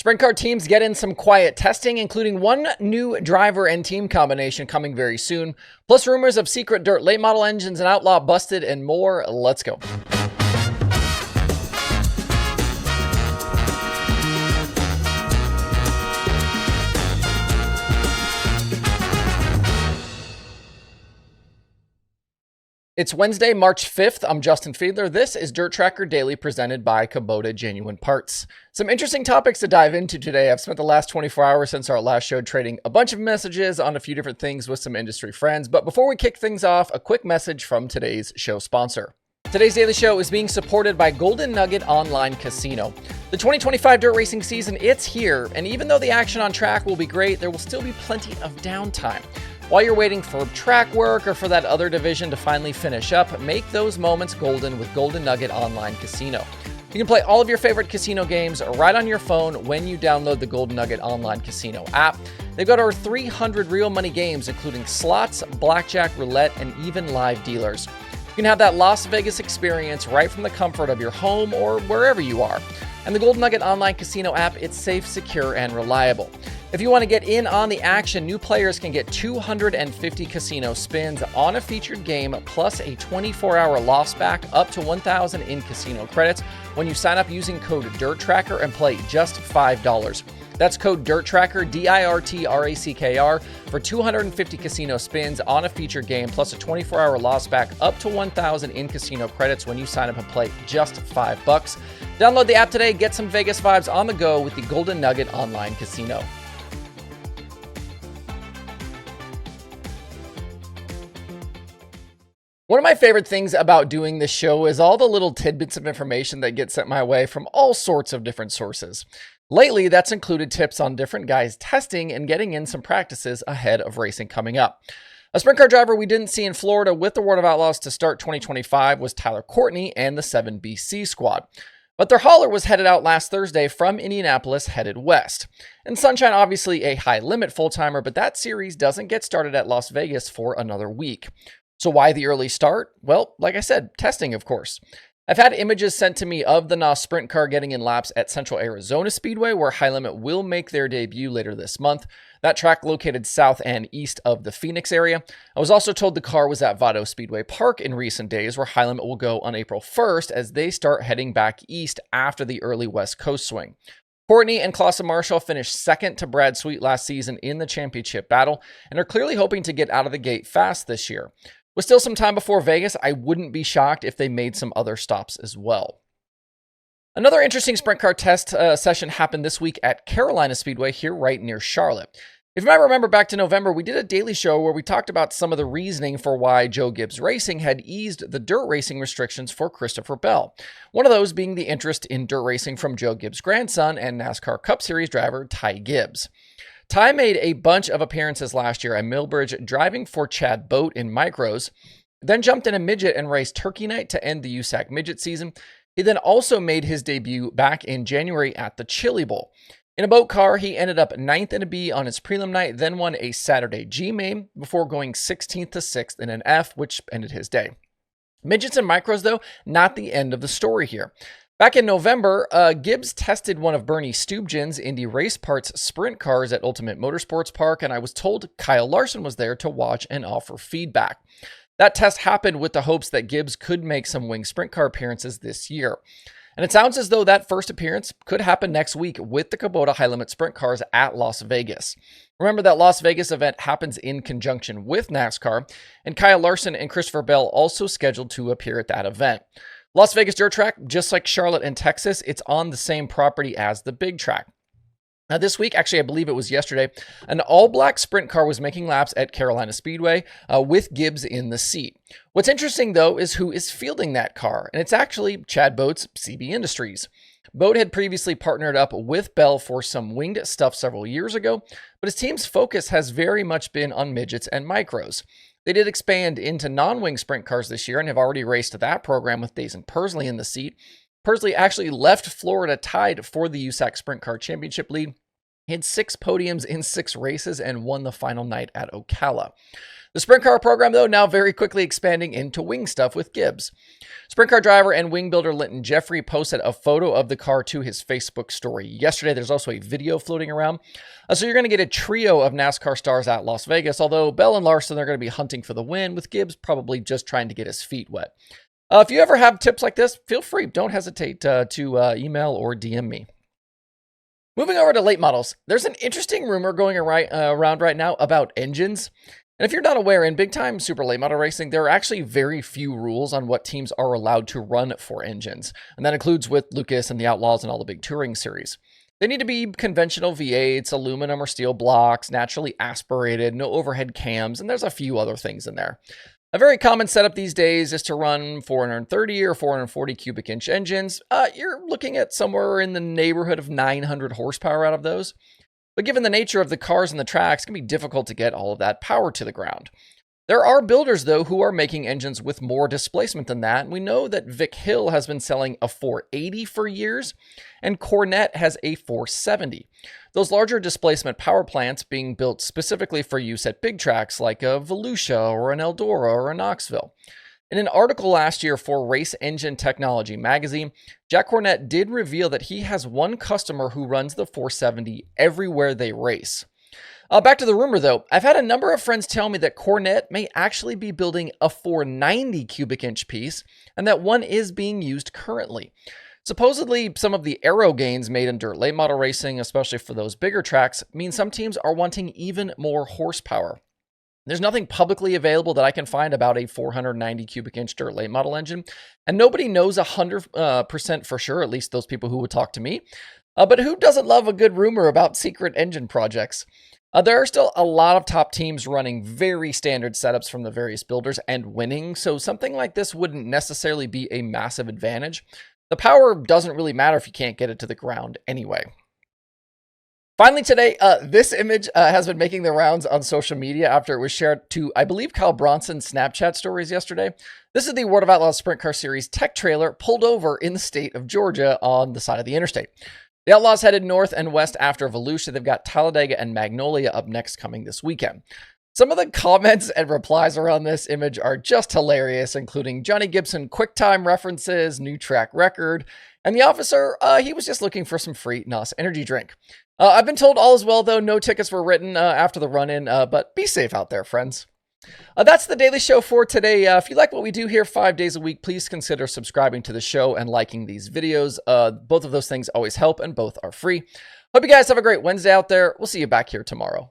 Sprint car teams get in some quiet testing, including one new driver and team combination coming very soon, plus rumors of secret dirt late model engines and Outlaw busted and more. Let's go. It's Wednesday, March 5th. I'm Justin Fiedler. This is DIRTRACKR Daily presented by Kubota Genuine Parts. Some interesting topics to dive into today. I've spent the last 24 hours since our last show trading a bunch of messages on a few different things with some industry friends. But before we kick things off, a quick message from today's show sponsor. Today's daily show is being supported by Golden Nugget Online Casino. The 2025 dirt racing season, it's here. And even though the action on track will be great, there will still be plenty of downtime. While you're waiting for track work or for that other division to finally finish up, make those moments golden with Golden Nugget Online Casino. You can play all of your favorite casino games right on your phone when you download the Golden Nugget Online Casino app. They've got over 300 real money games, including slots, blackjack, roulette, and even live dealers. You can have that Las Vegas experience right from the comfort of your home or wherever you are. And the Golden Nugget Online Casino app, it's safe, secure, and reliable. If you want to get in on the action, new players can get 250 casino spins on a featured game, plus a 24-hour loss back up to 1,000 in casino credits when you sign up using code DIRTRACKR and play just $5. That's code DIRTRACKR, DIRTRACKR, for 250 casino spins on a featured game, plus a 24-hour loss back up to 1,000 in casino credits when you sign up and play just $5. Download the app today, get some Vegas vibes on the go with the Golden Nugget Online Casino. One of my favorite things about doing this show is all the little tidbits of information that get sent my way from all sorts of different sources. Lately, that's included tips on different guys testing and getting in some practices ahead of racing coming up. A sprint car driver we didn't see in Florida with the World of Outlaws to start 2025 was Tyler Courtney and the 7BC squad. But their hauler was headed out last Thursday from Indianapolis, headed west. And Sunshine, obviously a high limit full-timer, but that series doesn't get started at Las Vegas for another week. So why the early start? Well, like I said, testing, of course. I've had images sent to me of the NOS sprint car getting in laps at Central Arizona Speedway, where High Limit will make their debut later this month. That track located south and east of the Phoenix area. I was also told the car was at Vado Speedway Park in recent days, where High Limit will go on April 1st as they start heading back east after the early West Coast swing. Courtney and Clauson Marshall finished second to Brad Sweet last season in the championship battle and are clearly hoping to get out of the gate fast this year. With still some time before Vegas, I wouldn't be shocked if they made some other stops as well. Another interesting sprint car test session happened this week at Carolina Speedway here right near Charlotte. If you might remember back to November, we did a daily show where we talked about some of the reasoning for why Joe Gibbs Racing had eased the dirt racing restrictions for Christopher Bell. One of those being the interest in dirt racing from Joe Gibbs' grandson and NASCAR Cup Series driver Ty Gibbs. Ty made a bunch of appearances last year at Millbridge, driving for Chad Boat in micros, then jumped in a midget and raced Turkey Night to end the USAC midget season. He then also made his debut back in January at the Chili Bowl. In a boat car, he ended up 9th in a B on his prelim night, then won a Saturday G main before going 16th to 6th in an F, which ended his day. Midgets and micros, though, not the end of the story here. Back in November, Gibbs tested one of Bernie Stubjan's Indy Race Parts sprint cars at Ultimate Motorsports Park, and I was told Kyle Larson was there to watch and offer feedback. That test happened with the hopes that Gibbs could make some wing sprint car appearances this year. And it sounds as though that first appearance could happen next week with the Kubota High Limit Sprint Cars at Las Vegas. Remember that Las Vegas event happens in conjunction with NASCAR, and Kyle Larson and Christopher Bell also scheduled to appear at that event. Las Vegas Dirt Track, just like Charlotte and Texas, it's on the same property as the big track. Now this week, actually I believe it was yesterday, an all-black sprint car was making laps at Carolina Speedway with Gibbs in the seat. What's interesting though is who is fielding that car, and it's actually Chad Boat's CB Industries. Boat had previously partnered up with Bell for some winged stuff several years ago, but his team's focus has very much been on midgets and micros. They did expand into non-wing sprint cars this year and have already raced that program with Dazen Persley in the seat. Persley actually left Florida tied for the USAC Sprint Car Championship lead. He had 6 podiums in 6 races and won the final night at Ocala. The sprint car program, though, now very quickly expanding into wing stuff with Gibbs. Sprint car driver and wing builder Linton Jeffrey posted a photo of the car to his Facebook story yesterday. There's also a video floating around. So you're going to get a trio of NASCAR stars at Las Vegas, although Bell and Larson are going to be hunting for the win, with Gibbs probably just trying to get his feet wet. If you ever have tips like this, feel free. Don't hesitate to email or DM me. Moving over to late models, there's an interesting rumor going around right now about engines. And if you're not aware, in big-time super late model racing, there are actually very few rules on what teams are allowed to run for engines. And that includes with Lucas and the Outlaws and all the big touring series. They need to be conventional V8s, aluminum or steel blocks, naturally aspirated, no overhead cams, and there's a few other things in there. A very common setup these days is to run 430 or 440 cubic inch engines. You're looking at somewhere in the neighborhood of 900 horsepower out of those. But given the nature of the cars and the tracks, it can be difficult to get all of that power to the ground. There are builders, though, who are making engines with more displacement than that. And we know that Vic Hill has been selling a 480 for years, and Cornet has a 470. Those larger displacement power plants being built specifically for use at big tracks like a Volusia or an Eldora or a Knoxville. In an article last year for Race Engine Technology magazine, Jack Cornet did reveal that he has one customer who runs the 470 everywhere they race. Back to the rumor, though. I've had a number of friends tell me that Cornet may actually be building a 490 cubic inch piece, and that one is being used currently. Supposedly, some of the aero gains made in dirt late model racing, especially for those bigger tracks, mean some teams are wanting even more horsepower. There's nothing publicly available that I can find about a 490 cubic inch dirt late model engine, and nobody knows 100% for sure, at least those people who would talk to me. But who doesn't love a good rumor about secret engine projects? There are still a lot of top teams running very standard setups from the various builders and winning, so something like this wouldn't necessarily be a massive advantage. The power doesn't really matter if you can't get it to the ground anyway. Finally today, this image has been making the rounds on social media after it was shared to, I believe, Kyle Bronson's Snapchat stories yesterday. This is the World of Outlaws Sprint Car Series tech trailer pulled over in the state of Georgia on the side of the interstate. The Outlaws headed north and west after Volusia. They've got Talladega and Magnolia up next coming this weekend. Some of the comments and replies around this image are just hilarious, including Johnny Gibson QuickTime references, new track record, and the officer, he was just looking for some free NOS energy drink. I've been told all is well, though. No tickets were written after the run-in, but be safe out there, friends. That's the Daily Show for today. If you like what we do here 5 days a week, please consider subscribing to the show and liking these videos. Both of those things always help, and both are free. Hope you guys have a great Wednesday out there. We'll see you back here tomorrow.